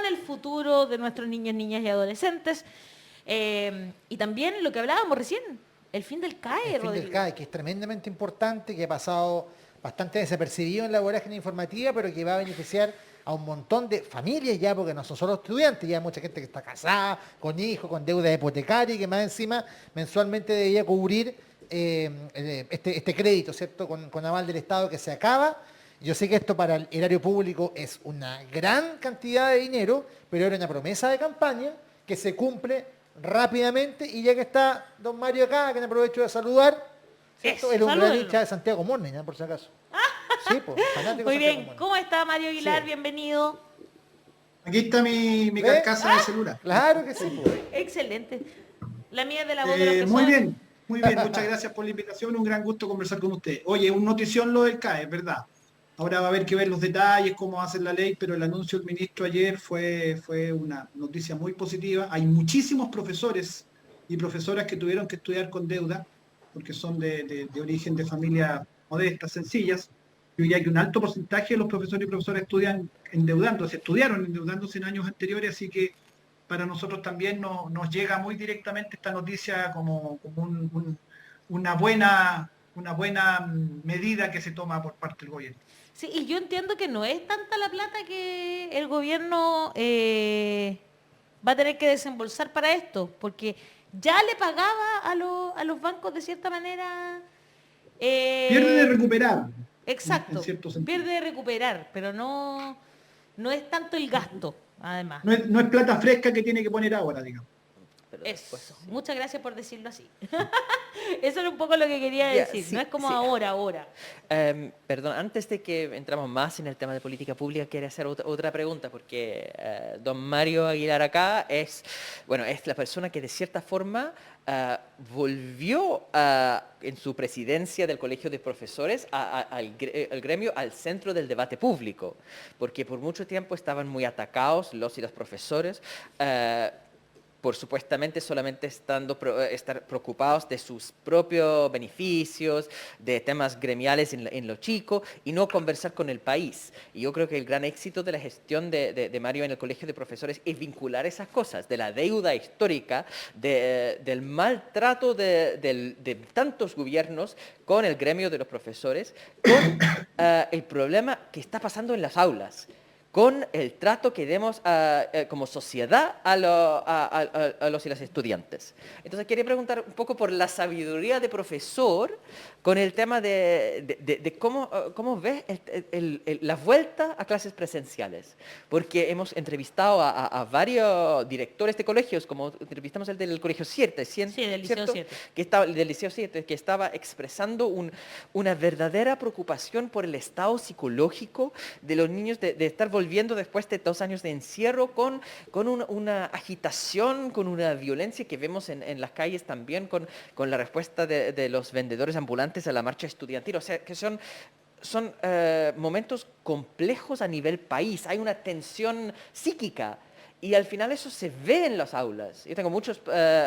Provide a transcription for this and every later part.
el futuro de nuestros niños, niñas y adolescentes. Y también lo que hablábamos recién, el fin del El CAE, fin del Rodrigo. CAE, que es tremendamente importante, que ha pasado bastante desapercibido en la vorágine informativa, pero que va a beneficiar a un montón de familias ya, porque no son solo estudiantes, ya hay mucha gente que está casada, con hijos, con deuda hipotecaria y que más encima mensualmente debía cubrir este crédito, ¿cierto? Con aval del Estado que se acaba. Yo sé que esto para el erario público es una gran cantidad de dinero, pero era una promesa de campaña que se cumple rápidamente. Y ya que está don Mario acá, que me aprovecho de saludar, ¿cierto? Él Eso, es un gran salúdenlo. hincha de Santiago Morning, ¿eh? Por si acaso. Sí, pues, fanático de Muy Santiago bien, Morning. ¿cómo está Mario Sí. Aguilar? Bienvenido. Aquí está mi ¿Ve? carcasa de celular. Claro que sí, pues. Excelente. La mía es de la voz de los que Muy son. bien, muy bien. Muchas gracias por la invitación. Un gran gusto conversar con usted. Oye, un notición lo del CAE, es verdad. Ahora va a haber que ver los detalles, cómo va a ser la ley, pero el anuncio del ministro ayer fue una noticia muy positiva. Hay muchísimos profesores y profesoras que tuvieron que estudiar con deuda, porque son de origen de familias modestas, sencillas. Yo diría que un alto porcentaje de los profesores y profesoras estudiaron endeudándose en años anteriores, así que para nosotros también nos llega muy directamente esta noticia como una buena medida que se toma por parte del gobierno. Sí, y yo entiendo que no es tanta la plata que el gobierno va a tener que desembolsar para esto, porque ya le pagaba a los bancos de cierta manera. Pierde de eh, recuperar, en exacto, cierto sentido. pierde de recuperar, pero no, no es tanto el gasto, además. No es plata fresca que tiene que poner ahora, digamos. pero después, Eso, sí. muchas gracias por decirlo así. Eso era un poco lo que quería Ya, decir, no sí, es como sí. ahora. Perdón, antes de que entramos más en el tema de política pública, quería hacer otra pregunta, porque don Mario Aguilar acá es la persona que de cierta forma volvió en su presidencia del Colegio de Profesores al gremio, al centro del debate público, porque por mucho tiempo estaban muy atacados los y los profesores. Por supuestamente solamente estar preocupados de sus propios beneficios, de temas gremiales en lo chico y no conversar con el país. Y yo creo que el gran éxito de la gestión de Mario en el Colegio de Profesores es vincular esas cosas, de la deuda histórica, del maltrato de tantos gobiernos con el gremio de los profesores, con el problema que está pasando en las aulas, con el trato que demos como sociedad a los y las estudiantes. Entonces quería preguntar un poco por la sabiduría de profesor con el tema de cómo ves la vuelta a clases presenciales. Porque hemos entrevistado a varios directores de colegios, como entrevistamos el del Colegio 7, Sí, del Liceo ¿cierto? 7. Del Liceo 7, que estaba expresando una verdadera preocupación por el estado psicológico de los niños de estar volviendo después de 2 años de encierro con una agitación, con una violencia que vemos en las calles también, con la respuesta de los vendedores ambulantes a la marcha estudiantil. O sea, que son momentos complejos a nivel país. Hay una tensión psíquica. Y al final eso se ve en las aulas. Yo tengo muchos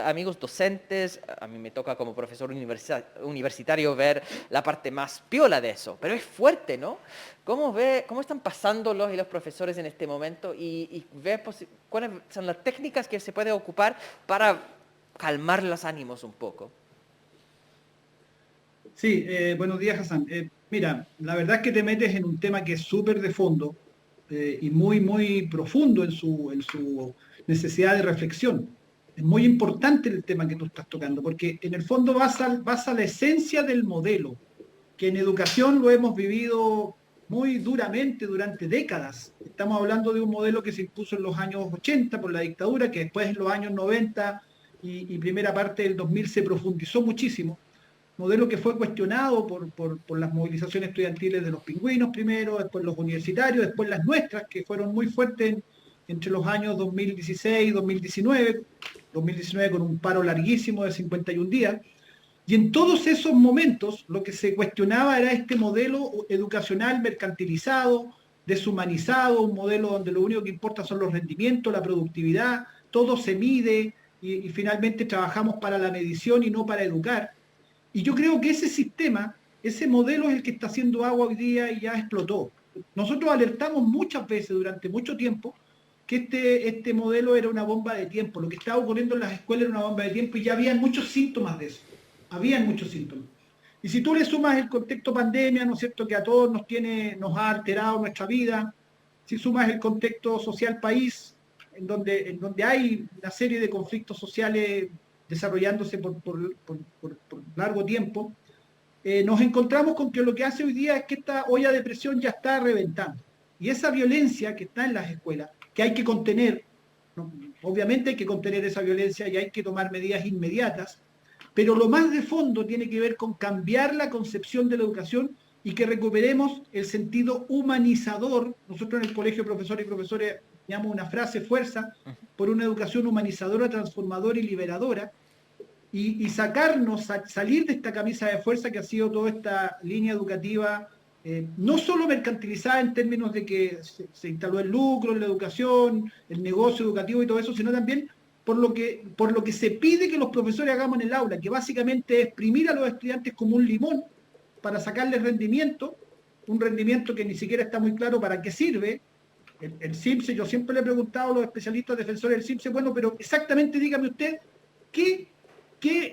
amigos docentes, a mí me toca como profesor universitario ver la parte más piola de eso, pero es fuerte, ¿no? ¿Cómo están pasando los y los profesores en este momento y ve cuáles son las técnicas que se puede ocupar para calmar los ánimos un poco? Sí, buenos días, Hassan. Mira, la verdad es que te metes en un tema que es súper de fondo y muy, muy profundo en su necesidad de reflexión. Es muy importante el tema que tú estás tocando, porque en el fondo vas a la esencia del modelo, que en educación lo hemos vivido muy duramente durante décadas. Estamos hablando de un modelo que se impuso en los años 80 por la dictadura, que después en los años 90 y primera parte del 2000 se profundizó muchísimo, modelo que fue cuestionado por las movilizaciones estudiantiles de los pingüinos primero, después los universitarios, después las nuestras, que fueron muy fuertes entre los años 2016 y 2019 con un paro larguísimo de 51 días. Y en todos esos momentos lo que se cuestionaba era este modelo educacional mercantilizado, deshumanizado, un modelo donde lo único que importa son los rendimientos, la productividad, todo se mide y finalmente trabajamos para la medición y no para educar. Y yo creo que ese sistema, ese modelo es el que está haciendo agua hoy día y ya explotó. Nosotros alertamos muchas veces durante mucho tiempo que este modelo era una bomba de tiempo. Lo que estaba ocurriendo en las escuelas era una bomba de tiempo y ya habían muchos síntomas de eso. Habían muchos síntomas. Y si tú le sumas el contexto pandemia, ¿no es cierto?, que a todos nos ha alterado nuestra vida, si sumas el contexto social país, en donde hay una serie de conflictos sociales desarrollándose por largo tiempo, nos encontramos con que lo que hace hoy día es que esta olla de presión ya está reventando. Y esa violencia que está en las escuelas, que hay que contener, ¿no? Obviamente hay que contener esa violencia y hay que tomar medidas inmediatas, pero lo más de fondo tiene que ver con cambiar la concepción de la educación y que recuperemos el sentido humanizador. Nosotros en el Colegio de Profesores y Profesores llamamos una frase, fuerza, por una educación humanizadora, transformadora y liberadora, y salir de esta camisa de fuerza que ha sido toda esta línea educativa, no solo mercantilizada en términos de que se instaló el lucro en la educación, el negocio educativo y todo eso, sino también por lo que se pide que los profesores hagamos en el aula, que básicamente es exprimir a los estudiantes como un limón para sacarles rendimiento, un rendimiento que ni siquiera está muy claro para qué sirve. El CIMSE, yo siempre le he preguntado a los especialistas defensores del CIMSE, bueno, pero exactamente dígame usted, ¿qué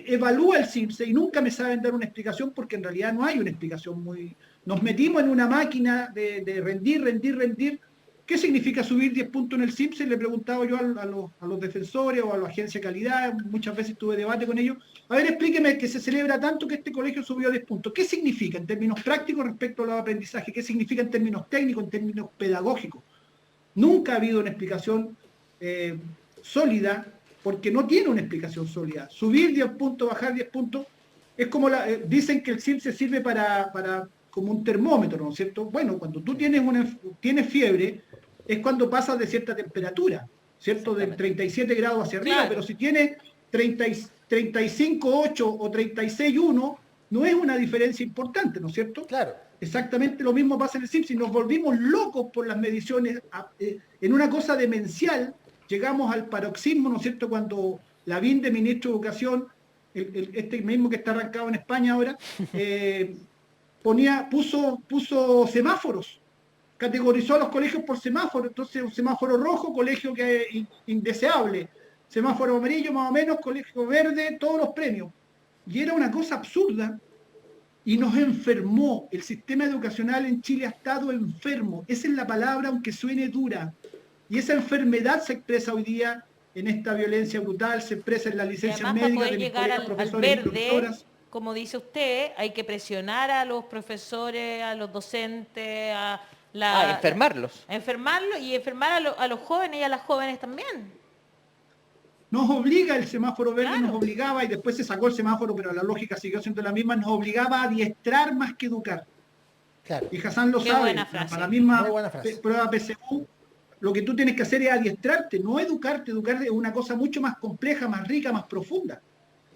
evalúa el CIMSE? Y nunca me saben dar una explicación porque en realidad no hay una explicación muy... Nos metimos en una máquina de rendir. ¿Qué significa subir 10 puntos en el CIMSE? Le he preguntado yo a los defensores o a la agencia de calidad, muchas veces tuve debate con ellos. A ver, explíqueme que se celebra tanto que este colegio subió 10 puntos. ¿Qué significa en términos prácticos respecto a los aprendizajes? ¿Qué significa en términos técnicos, en términos pedagógicos? Nunca ha habido una explicación sólida, porque no tiene una explicación sólida. Subir 10 puntos, bajar 10 puntos, es como dicen que el CIMSE sirve como un termómetro, ¿no es cierto? Bueno, cuando tú tienes fiebre, es cuando pasas de cierta temperatura, ¿cierto? De 37 grados hacia arriba, claro. Pero si tienes 35,8 o 36,1, no es una diferencia importante, ¿no es cierto? Claro. Exactamente lo mismo pasa en el CIMSE. Nos volvimos locos por las mediciones, en una cosa demencial. Llegamos al paroxismo, ¿no es cierto?, cuando Lavín, de ministro de Educación, este mismo que está arrancado en España ahora, puso semáforos, categorizó a los colegios por semáforos. Entonces, un semáforo rojo, colegio que es indeseable, semáforo amarillo más o menos, colegio verde, todos los premios. Y era una cosa absurda y nos enfermó. El sistema educacional en Chile ha estado enfermo. Esa es la palabra, aunque suene dura. Y esa enfermedad se expresa hoy día en esta violencia brutal, se expresa en la licencia médica de llegar al verde, como dice usted, hay que presionar a los profesores, a los docentes, enfermarlos. Enfermarlos y enfermar a los jóvenes y a las jóvenes también. Nos obliga el semáforo verde, claro. Nos obligaba, y después se sacó el semáforo, pero la lógica siguió siendo la misma, nos obligaba a adiestrar más que educar. Claro. Y Hassan lo sabe, para la misma prueba PSU, lo que tú tienes que hacer es adiestrarte, no educarte. Educar es una cosa mucho más compleja, más rica, más profunda.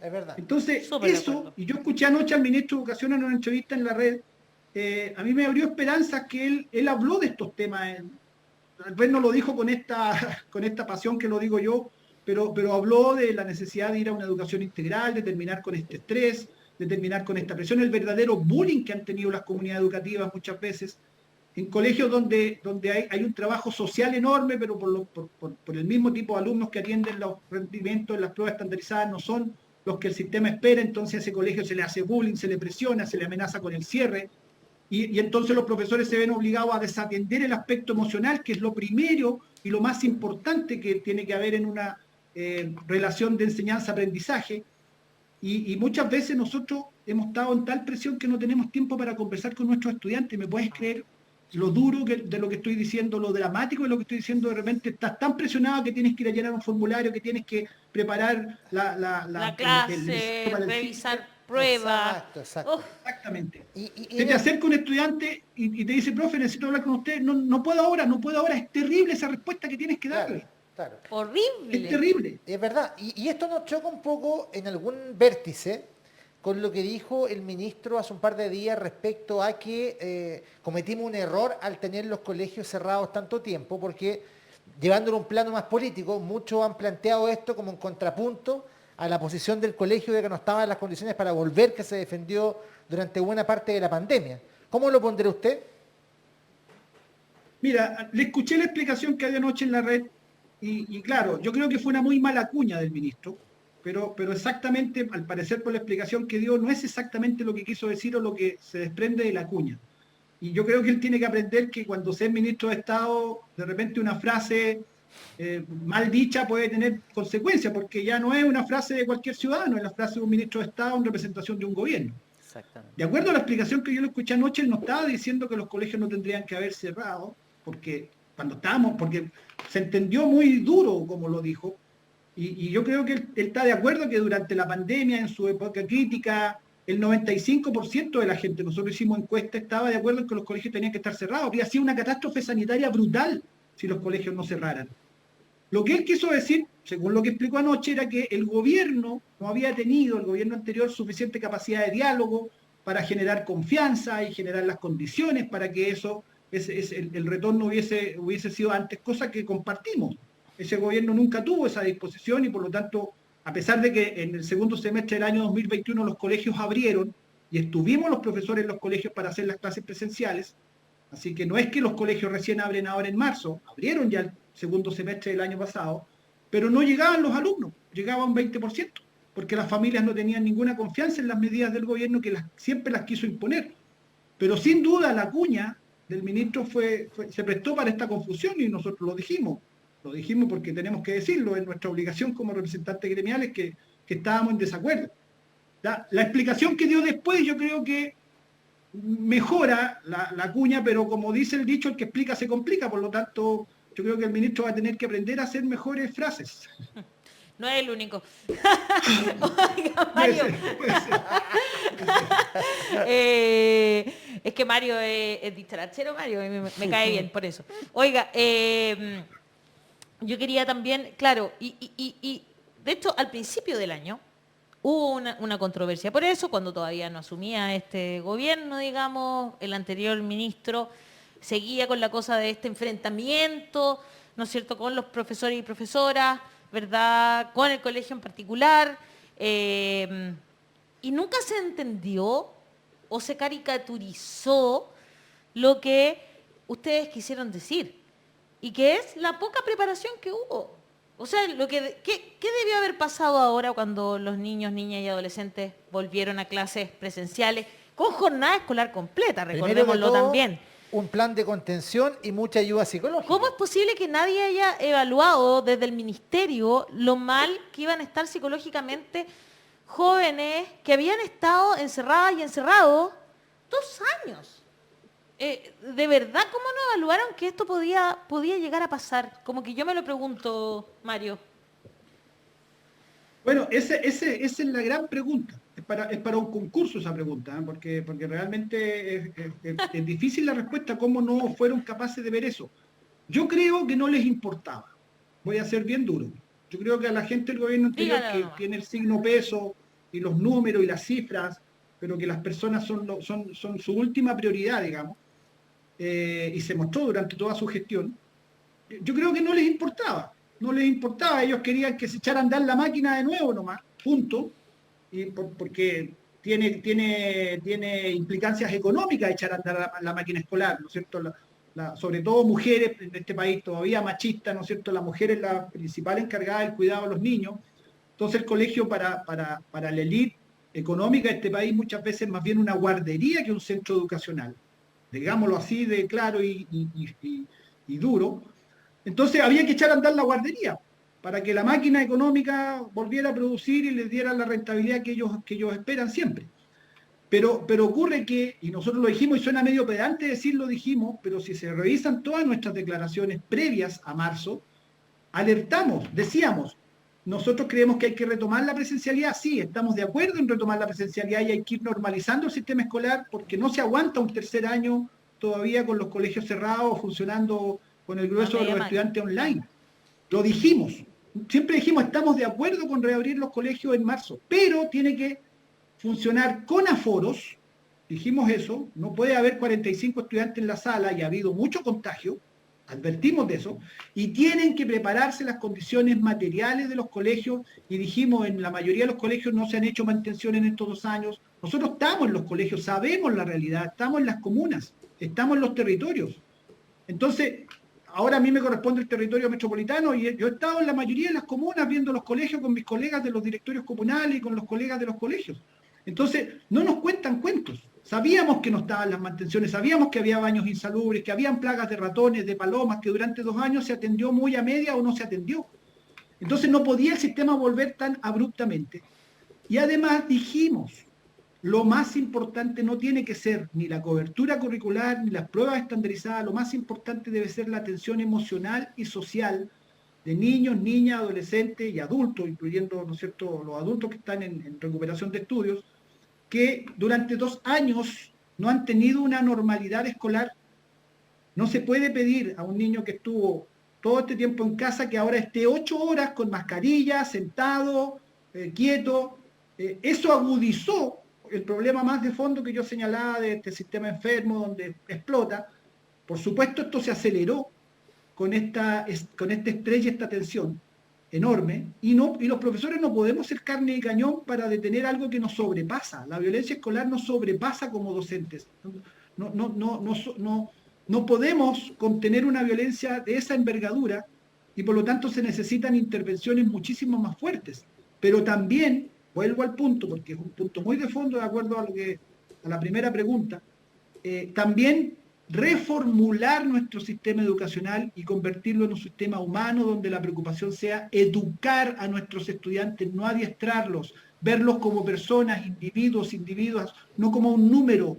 Es verdad. Entonces, eso, y yo escuché anoche al ministro de Educación en una entrevista en la red, a mí me abrió esperanzas que él habló de estos temas. Tal vez no lo dijo con esta pasión que lo digo yo, pero habló de la necesidad de ir a una educación integral, de terminar con este estrés, de terminar con esta presión, el verdadero bullying que han tenido las comunidades educativas muchas veces, en colegios donde hay un trabajo social enorme, pero por el mismo tipo de alumnos que atienden los rendimientos en las pruebas estandarizadas no son los que el sistema espera. Entonces a ese colegio se le hace bullying, se le presiona, se le amenaza con el cierre, y entonces los profesores se ven obligados a desatender el aspecto emocional, que es lo primero y lo más importante que tiene que haber en una relación de enseñanza-aprendizaje. Y muchas veces nosotros hemos estado en tal presión que no tenemos tiempo para conversar con nuestros estudiantes. ¿Me puedes creer lo duro de lo que estoy diciendo, lo dramático de lo que estoy diciendo? De repente estás tan presionado que tienes que ir a llenar un formulario, que tienes que preparar la clase, revisar pruebas. Exacto. Exactamente. Se te acerca un estudiante y te dice, profe, necesito hablar con usted. No puedo ahora. Es terrible esa respuesta que tienes que darle. Claro. Horrible. Es terrible. Es verdad. Y esto nos choca un poco en algún vértice con lo que dijo el ministro hace un par de días respecto a que cometimos un error al tener los colegios cerrados tanto tiempo, porque llevándolo a un plano más político, muchos han planteado esto como un contrapunto a la posición del colegio de que no estaban las condiciones para volver, que se defendió durante buena parte de la pandemia. ¿Cómo lo pondrá usted? Mira, le escuché la explicación que había anoche en la red Y claro, yo creo que fue una muy mala cuña del ministro, pero exactamente, al parecer por la explicación que dio, no es exactamente lo que quiso decir o lo que se desprende de la cuña. Y yo creo que él tiene que aprender que cuando sea ministro de Estado, de repente una frase mal dicha puede tener consecuencias, porque ya no es una frase de cualquier ciudadano, es la frase de un ministro de Estado en representación de un gobierno. De Exactamente. acuerdo a la explicación que yo le escuché anoche, él no estaba diciendo que los colegios no tendrían que haber cerrado, porque se entendió muy duro como lo dijo, y yo creo que él está de acuerdo que durante la pandemia, en su época crítica, el 95% de la gente, nosotros hicimos encuesta, estaba de acuerdo en que los colegios tenían que estar cerrados. Habría sido una catástrofe sanitaria brutal si los colegios no cerraran. Lo que él quiso decir, según lo que explicó anoche, era que el gobierno no había tenido, el gobierno anterior, suficiente capacidad de diálogo para generar confianza y generar las condiciones para que el retorno hubiese sido antes, cosa que compartimos. Ese gobierno nunca tuvo esa disposición y por lo tanto, a pesar de que en el segundo semestre del año 2021 los colegios abrieron y estuvimos los profesores en los colegios para hacer las clases presenciales, así que no es que los colegios recién abren ahora en marzo, abrieron ya el segundo semestre del año pasado, pero no llegaban los alumnos, llegaba un 20%, porque las familias no tenían ninguna confianza en las medidas del gobierno que siempre las quiso imponer. Pero sin duda la cuña del ministro se prestó para esta confusión y nosotros lo dijimos porque tenemos que decirlo, es nuestra obligación como representantes gremiales que estábamos en desacuerdo. La explicación que dio después yo creo que mejora la cuña, pero como dice el dicho, el que explica se complica, por lo tanto yo creo que el ministro va a tener que aprender a hacer mejores frases. No es el único. Oiga, Mario. Puede ser. Es que Mario es dicharachero, Mario, y me cae bien por eso. Oiga, yo quería también, claro, y de hecho al principio del año hubo una controversia por eso, cuando todavía no asumía este gobierno, digamos, el anterior ministro seguía con la cosa de este enfrentamiento, ¿no es cierto?, con los profesores y profesoras, ¿verdad?, con el colegio en particular, y nunca se entendió o se caricaturizó lo que ustedes quisieron decir, y que es la poca preparación que hubo. O sea, ¿qué debió haber pasado ahora cuando los niños, niñas y adolescentes volvieron a clases presenciales con jornada escolar completa, recordémoslo también? Un plan de contención y mucha ayuda psicológica. ¿Cómo es posible que nadie haya evaluado desde el ministerio lo mal que iban a estar psicológicamente jóvenes que habían estado encerradas y encerrados 2 años? ¿De verdad cómo no evaluaron que esto podía llegar a pasar? Como que yo me lo pregunto, Mario. Bueno, esa es la gran pregunta. Es para un concurso esa pregunta, ¿eh? Porque realmente es difícil la respuesta, cómo no fueron capaces de ver eso. Yo creo que no les importaba. Voy a ser bien duro. Yo creo que a la gente del gobierno anterior, Dígalo que nomás. tiene el signo peso y los números y las cifras, pero que las personas son su última prioridad, digamos, y se mostró durante toda su gestión, yo creo que no les importaba. No les importaba, ellos querían que se echara a andar la máquina de nuevo nomás, punto, porque tiene implicancias económicas echar a andar la máquina escolar, ¿no es cierto? Sobre todo mujeres en este país todavía machistas, ¿no es cierto? La mujer es la principal encargada del cuidado de los niños. Entonces el colegio para la élite económica de este país muchas veces es más bien una guardería que un centro educacional, digámoslo así de claro y duro. Entonces había que echar a andar la guardería para que la máquina económica volviera a producir y les diera la rentabilidad que ellos esperan siempre. Pero ocurre que, y nosotros lo dijimos, y suena medio pedante decirlo, dijimos, pero si se revisan todas nuestras declaraciones previas a marzo, alertamos, decíamos, nosotros creemos que hay que retomar la presencialidad, sí, estamos de acuerdo en retomar la presencialidad y hay que ir normalizando el sistema escolar porque no se aguanta un tercer año todavía con los colegios cerrados, funcionando con el grueso de los estudiantes online. Lo dijimos, siempre dijimos, estamos de acuerdo con reabrir los colegios en marzo, pero tiene que funcionar con aforos, dijimos eso, no puede haber 45 estudiantes en la sala y ha habido mucho contagio, advertimos de eso, y tienen que prepararse las condiciones materiales de los colegios, y dijimos, en la mayoría de los colegios no se han hecho mantención en estos 2 años, nosotros estamos en los colegios, sabemos la realidad, estamos en las comunas, estamos en los territorios. Entonces, ahora a mí me corresponde el territorio metropolitano y yo he estado en la mayoría de las comunas viendo los colegios con mis colegas de los directorios comunales y con los colegas de los colegios. Entonces, no nos cuentan cuentos. Sabíamos que no estaban las mantenciones, sabíamos que había baños insalubres, que habían plagas de ratones, de palomas, que durante 2 años se atendió muy a media o no se atendió. Entonces no podía el sistema volver tan abruptamente. Y además dijimos, lo más importante no tiene que ser ni la cobertura curricular, ni las pruebas estandarizadas, lo más importante debe ser la atención emocional y social de niños, niñas, adolescentes y adultos, incluyendo, ¿no es cierto?, los adultos que están en recuperación de estudios, que durante 2 años no han tenido una normalidad escolar. No se puede pedir a un niño que estuvo todo este tiempo en casa que ahora esté 8 horas con mascarilla, sentado, quieto. Eso agudizó el problema más de fondo que yo señalaba de este sistema enfermo donde explota. Por supuesto, esto se aceleró con este estrés y esta tensión enorme, y los profesores no podemos ser carne y cañón para detener algo que nos sobrepasa. La violencia escolar nos sobrepasa como docentes. No podemos contener una violencia de esa envergadura y por lo tanto se necesitan intervenciones muchísimo más fuertes. Pero también, vuelvo al punto, porque es un punto muy de fondo de acuerdo a la primera pregunta, también reformular nuestro sistema educacional y convertirlo en un sistema humano donde la preocupación sea educar a nuestros estudiantes, no adiestrarlos, verlos como personas, individuos, no como un número,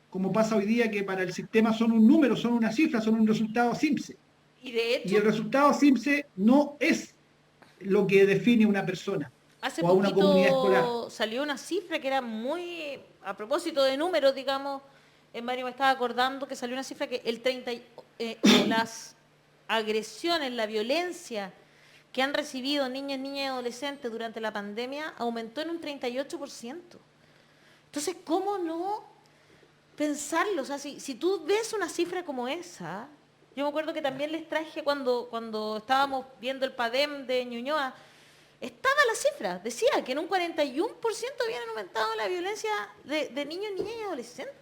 como pasa hoy día que para el sistema son un número, son una cifra, son un resultado SIMPSE. Y de hecho, Y el resultado SIMPSE no es lo que define una persona hace o a una comunidad escolar. poquito salió una cifra que era muy, a propósito de números, digamos, Mario me estaba acordando que salió una cifra que las agresiones, la violencia que han recibido niños, niñas y adolescentes durante la pandemia aumentó en un 38%. Entonces, ¿cómo no pensarlo? O sea, si tú ves una cifra como esa, yo me acuerdo que también les traje cuando estábamos viendo el PADEM de Ñuñoa, estaba la cifra, decía que en un 41% habían aumentado la violencia de niños, niñas y adolescentes.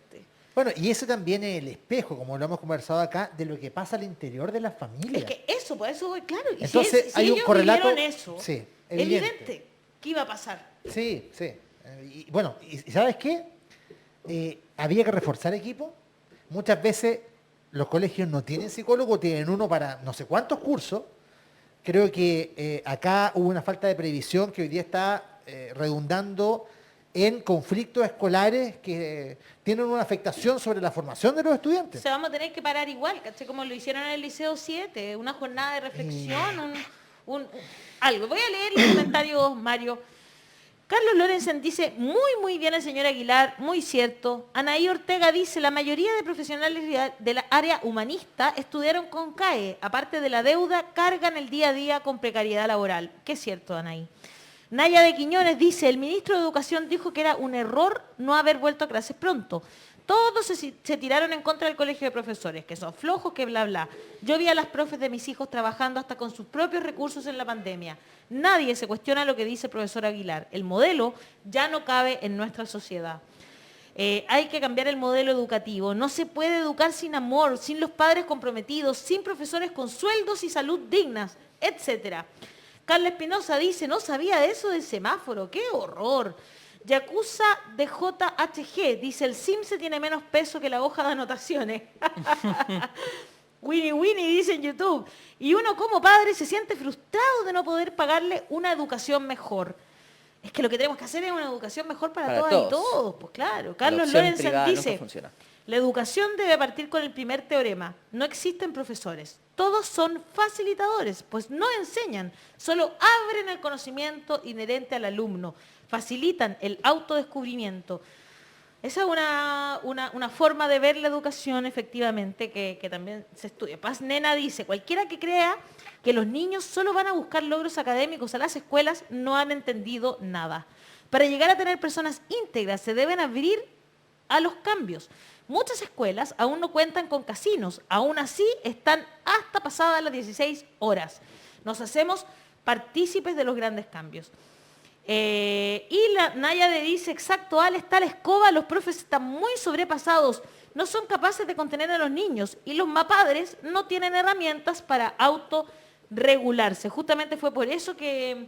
Bueno, y eso también es el espejo, como lo hemos conversado acá, de lo que pasa al interior de las familias. Es que eso, por eso voy claro. Y entonces, si hay un ellos correlato. vivieron eso, Sí, evidente que iba a pasar. Sí, sí. Y bueno, ¿y sabes qué? Había que reforzar equipo. Muchas veces los colegios no tienen psicólogo, tienen uno para no sé cuántos cursos. Creo que acá hubo una falta de previsión que hoy día está redundando en conflictos escolares que tienen una afectación sobre la formación de los estudiantes. O sea, vamos a tener que parar igual, ¿cachai? Como lo hicieron en el Liceo 7, una jornada de reflexión, algo. Voy a leer los comentarios, Mario. Carlos Lorenzen dice, muy bien el señor Aguilar, muy cierto. Anaí Ortega dice, la mayoría de profesionales de la área humanista estudiaron con CAE. Aparte de la deuda, cargan el día a día con precariedad laboral. Qué es cierto, Anaí. Naya de Quiñones dice, el ministro de Educación dijo que era un error no haber vuelto a clases pronto. Todos se tiraron en contra del colegio de profesores, que son flojos, que bla, bla. Yo vi a las profes de mis hijos trabajando hasta con sus propios recursos en la pandemia. Nadie se cuestiona lo que dice el profesor Aguilar. El modelo ya no cabe en nuestra sociedad. Hay que cambiar el modelo educativo. No se puede educar sin amor, sin los padres comprometidos, sin profesores con sueldos y salud dignas, etcétera. Carla Espinosa dice, no sabía de eso del semáforo, qué horror. Yakuza de JHG dice, el SIMSE tiene menos peso que la hoja de anotaciones. Winnie dice en YouTube, y uno como padre se siente frustrado de no poder pagarle una educación mejor. Es que lo que tenemos que hacer es una educación mejor para todas y todos, pues claro. Carlos Lorenzen dice, la educación debe partir con el primer teorema. No existen profesores. Todos son facilitadores, pues no enseñan, solo abren el conocimiento inherente al alumno, facilitan el autodescubrimiento. Esa es una forma de ver la educación, efectivamente, que también se estudia. Paz Nena dice, cualquiera que crea que los niños solo van a buscar logros académicos a las escuelas no han entendido nada. Para llegar a tener personas íntegras se deben abrir a los cambios. Muchas escuelas aún no cuentan con casinos, aún así están hasta pasadas las 16 horas. Nos hacemos partícipes de los grandes cambios. Y la Naya le dice, exacto, Ale, está la escoba, los profes están muy sobrepasados. no son capaces de contener a los niños y los padres no tienen herramientas para autorregularse. Justamente fue por eso que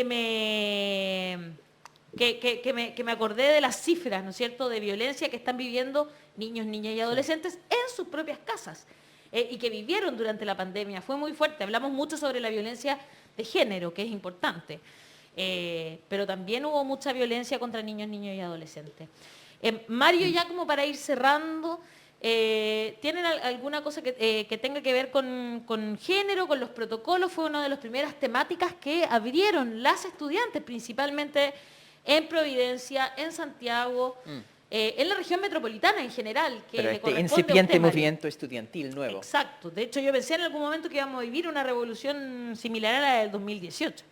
me acordé de las cifras, ¿no es cierto?, de violencia que están viviendo niños, niñas y adolescentes en sus propias casas y que vivieron durante la pandemia. Fue muy fuerte. Hablamos mucho sobre la violencia de género, que es importante, pero también hubo mucha violencia contra niños, niños y adolescentes. Mario, ya como para ir cerrando, ¿tienen alguna cosa que tenga que ver con género, con los protocolos? Fue una de las primeras temáticas que abrieron las estudiantes, principalmente en Providencia, en Santiago, en la región metropolitana en general. Que Pero le este corresponde a incipiente usted, Mario. movimiento estudiantil nuevo. Exacto. De hecho, yo pensé en algún momento que íbamos a vivir una revolución similar a la del 2018.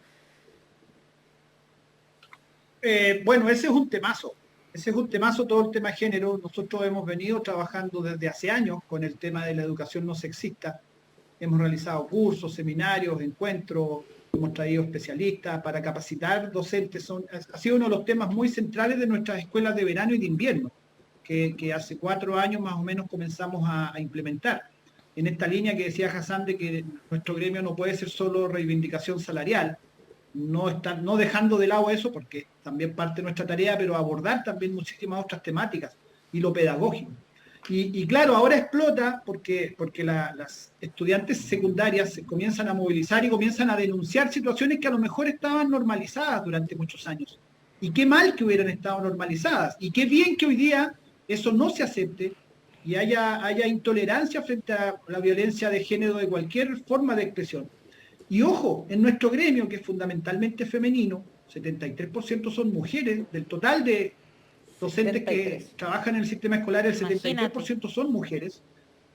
Bueno, ese es un temazo. Ese es un temazo, todo el tema de género. Nosotros hemos venido trabajando desde hace años con el tema de la educación no sexista. Hemos realizado cursos, seminarios, encuentros, hemos traído especialistas para capacitar docentes. Ha sido uno de los temas muy centrales de nuestras escuelas de verano y de invierno, que hace 4 años más o menos comenzamos a implementar. En esta línea que decía Hassan de que nuestro gremio no puede ser solo reivindicación salarial, no dejando de lado eso, porque también parte de nuestra tarea, pero abordar también muchísimas otras temáticas y lo pedagógico. Y claro, ahora explota porque las estudiantes secundarias se comienzan a movilizar y comienzan a denunciar situaciones que a lo mejor estaban normalizadas durante muchos años. Y qué mal que hubieran estado normalizadas. Y qué bien que hoy día eso no se acepte y haya intolerancia frente a la violencia de género de cualquier forma de expresión. Y ojo, en nuestro gremio, que es fundamentalmente femenino, 73% son mujeres, del total de docentes 73. que trabajan en el sistema escolar, el Imagínate. 73% son mujeres.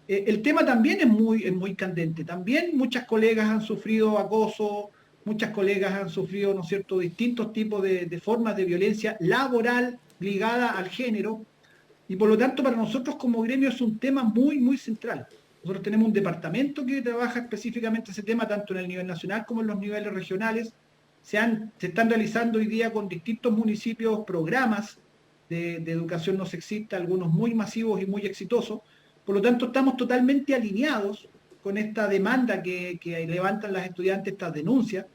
El tema también es muy candente. También muchas colegas han sufrido acoso, muchas colegas han sufrido, ¿no es cierto?, distintos tipos de formas de violencia laboral ligada al género. Y por lo tanto, para nosotros como gremio es un tema muy central. Nosotros tenemos un departamento que trabaja específicamente ese tema, tanto en el nivel nacional como en los niveles regionales. Se están realizando hoy día con distintos municipios programas de educación no sexista, algunos muy masivos y muy exitosos. Por lo tanto, estamos totalmente alineados con esta demanda que levantan las estudiantes, estas denuncias,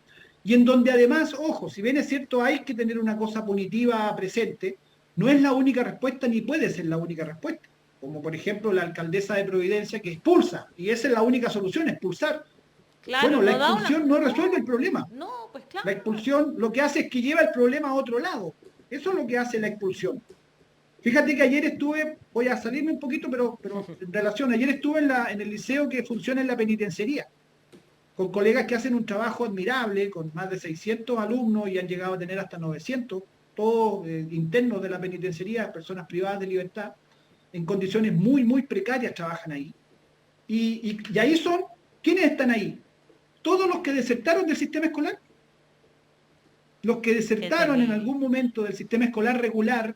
y en donde además, ojo, si bien es cierto hay que tener una cosa punitiva presente, no es la única respuesta ni puede ser la única respuesta. Como por ejemplo la alcaldesa de Providencia que expulsa, y esa es la única solución, expulsar. Claro, Bueno, la no da expulsión no resuelve el problema. No, pues claro. La expulsión lo que hace es que lleva el problema a otro lado. Eso es lo que hace la expulsión. Fíjate que ayer estuve, voy a salirme un poquito, pero en relación, ayer estuve en el liceo que funciona en la penitenciaría, con colegas que hacen un trabajo admirable, con más de 600 alumnos y han llegado a tener hasta 900, todos internos de la penitenciaría, personas privadas de libertad, en condiciones muy precarias trabajan ahí. Y ahí son, ¿quiénes están ahí? Todos los que desertaron del sistema escolar. Los que desertaron en algún momento del sistema escolar regular,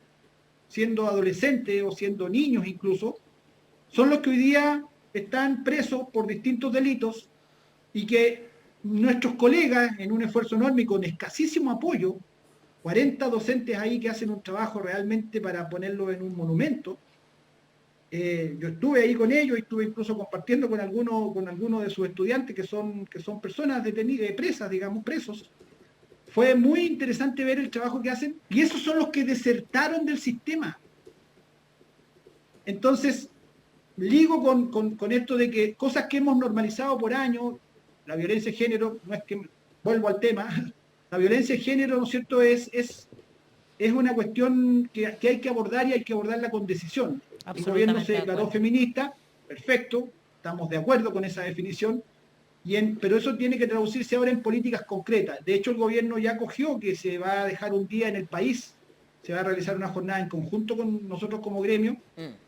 siendo adolescentes o siendo niños incluso, son los que hoy día están presos por distintos delitos y que nuestros colegas, en un esfuerzo enorme y con escasísimo apoyo, 40 docentes ahí que hacen un trabajo realmente para ponerlo en un monumento. Yo estuve ahí con ellos y estuve incluso compartiendo con algunos de sus estudiantes que son personas detenidas, presas, digamos, presos. Fue muy interesante ver el trabajo que hacen y esos son los que desertaron del sistema. Entonces, ligo con esto de que cosas que hemos normalizado por años, la violencia de género, no es que vuelvo al tema, la violencia de género, ¿no es cierto?, es una cuestión que hay que abordar y hay que abordarla con decisión. El gobierno se declaró feminista, perfecto, estamos de acuerdo con esa definición, pero eso tiene que traducirse ahora en políticas concretas. De hecho, el gobierno ya acogió que se va a dejar un día en el país, se va a realizar una jornada en conjunto con nosotros como gremio,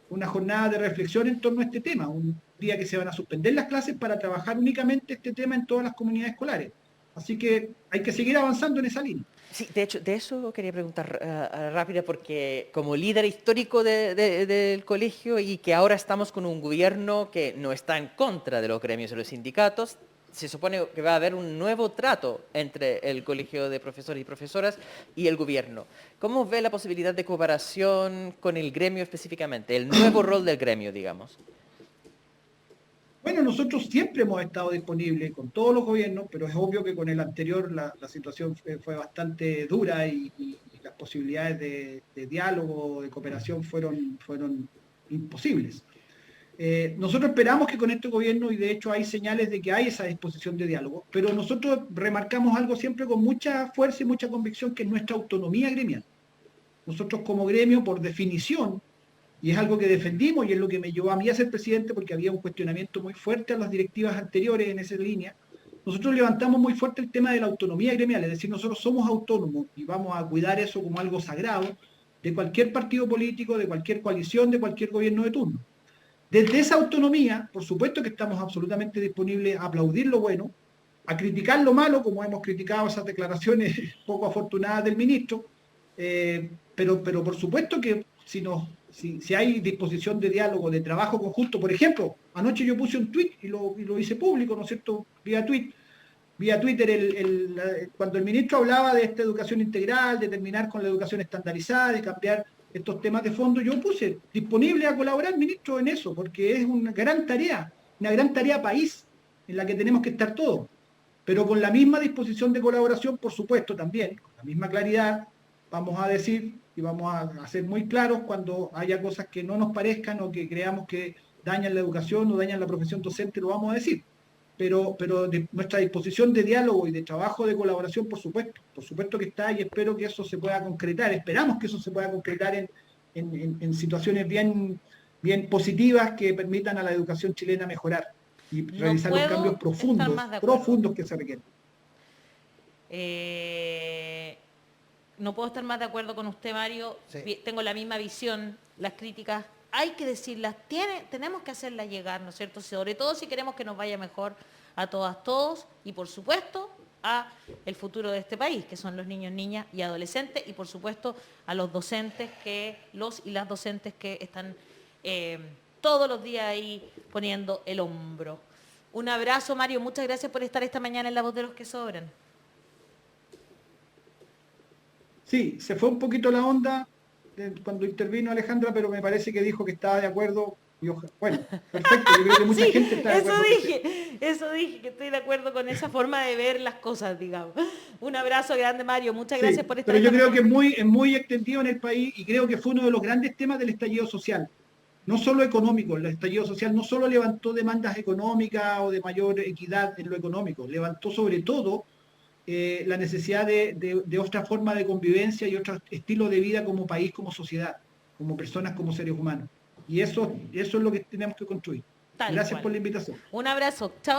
una jornada de reflexión en torno a este tema, un día que se van a suspender las clases para trabajar únicamente este tema en todas las comunidades escolares. Así que hay que seguir avanzando en esa línea. Sí, de hecho, de eso quería preguntar rápida, porque como líder histórico del colegio y que ahora estamos con un gobierno que no está en contra de los gremios y los sindicatos, se supone que va a haber un nuevo trato entre el Colegio de Profesores y Profesoras y el gobierno. ¿Cómo ve la posibilidad de cooperación con el gremio específicamente, el nuevo rol del gremio, digamos? Bueno, nosotros siempre hemos estado disponibles con todos los gobiernos, pero es obvio que con el anterior la situación fue bastante dura y las posibilidades de diálogo, de cooperación fueron imposibles. Nosotros esperamos que con este gobierno, y de hecho hay señales de que hay esa disposición de diálogo, pero nosotros remarcamos algo siempre con mucha fuerza y mucha convicción, que es nuestra autonomía gremial. Nosotros como gremio, por definición, y es algo que defendimos y es lo que me llevó a mí a ser presidente, porque había un cuestionamiento muy fuerte a las directivas anteriores en esa línea, nosotros levantamos muy fuerte el tema de la autonomía gremial, es decir, nosotros somos autónomos y vamos a cuidar eso como algo sagrado de cualquier partido político, de cualquier coalición, de cualquier gobierno de turno. Desde esa autonomía, por supuesto que estamos absolutamente disponibles a aplaudir lo bueno, a criticar lo malo, como hemos criticado esas declaraciones poco afortunadas del ministro, pero por supuesto que si hay disposición de diálogo, de trabajo conjunto, por ejemplo, anoche yo puse un tuit y lo hice público, ¿no es cierto?, vía Twitter, cuando el ministro hablaba de esta educación integral, de terminar con la educación estandarizada, de cambiar estos temas de fondo, yo puse disponible a colaborar, ministro, en eso, porque es una gran tarea país, en la que tenemos que estar todos, pero con la misma disposición de colaboración, por supuesto, también, con la misma claridad, vamos a decir y vamos a ser muy claros cuando haya cosas que no nos parezcan o que creamos que dañan la educación o dañan la profesión docente, lo vamos a decir. Pero nuestra disposición de diálogo y de trabajo de colaboración, por supuesto que está, y espero que eso se pueda concretar, esperamos que eso se pueda concretar en situaciones bien positivas que permitan a la educación chilena mejorar y realizar los cambios profundos que se requieren. No puedo estar más de acuerdo con usted, Mario. Sí. Tengo la misma visión. Las críticas hay que decirlas, tenemos que hacerlas llegar, ¿no es cierto? Sobre todo si queremos que nos vaya mejor a todas, todos, y por supuesto a el futuro de este país, que son los niños, niñas y adolescentes, y por supuesto a los docentes, los y las docentes que están todos los días ahí poniendo el hombro. Un abrazo, Mario, muchas gracias por estar esta mañana en La Voz de los que Sobran. Sí, se fue un poquito la onda cuando intervino Alejandra, pero me parece que dijo que estaba de acuerdo. Bueno, perfecto, yo creo que mucha gente está de acuerdo. Eso dije, que estoy de acuerdo con esa forma de ver las cosas, digamos. Un abrazo grande, Mario, muchas gracias por estar. Pero yo creo que es muy extendido en el país y creo que fue uno de los grandes temas del estallido social. No solo económico, el estallido social no solo levantó demandas económicas o de mayor equidad en lo económico, levantó sobre todo la necesidad de otra forma de convivencia y otro estilo de vida como país, como sociedad, como personas, como seres humanos. Y eso es lo que tenemos que construir. Gracias por la invitación. Un abrazo. Chao.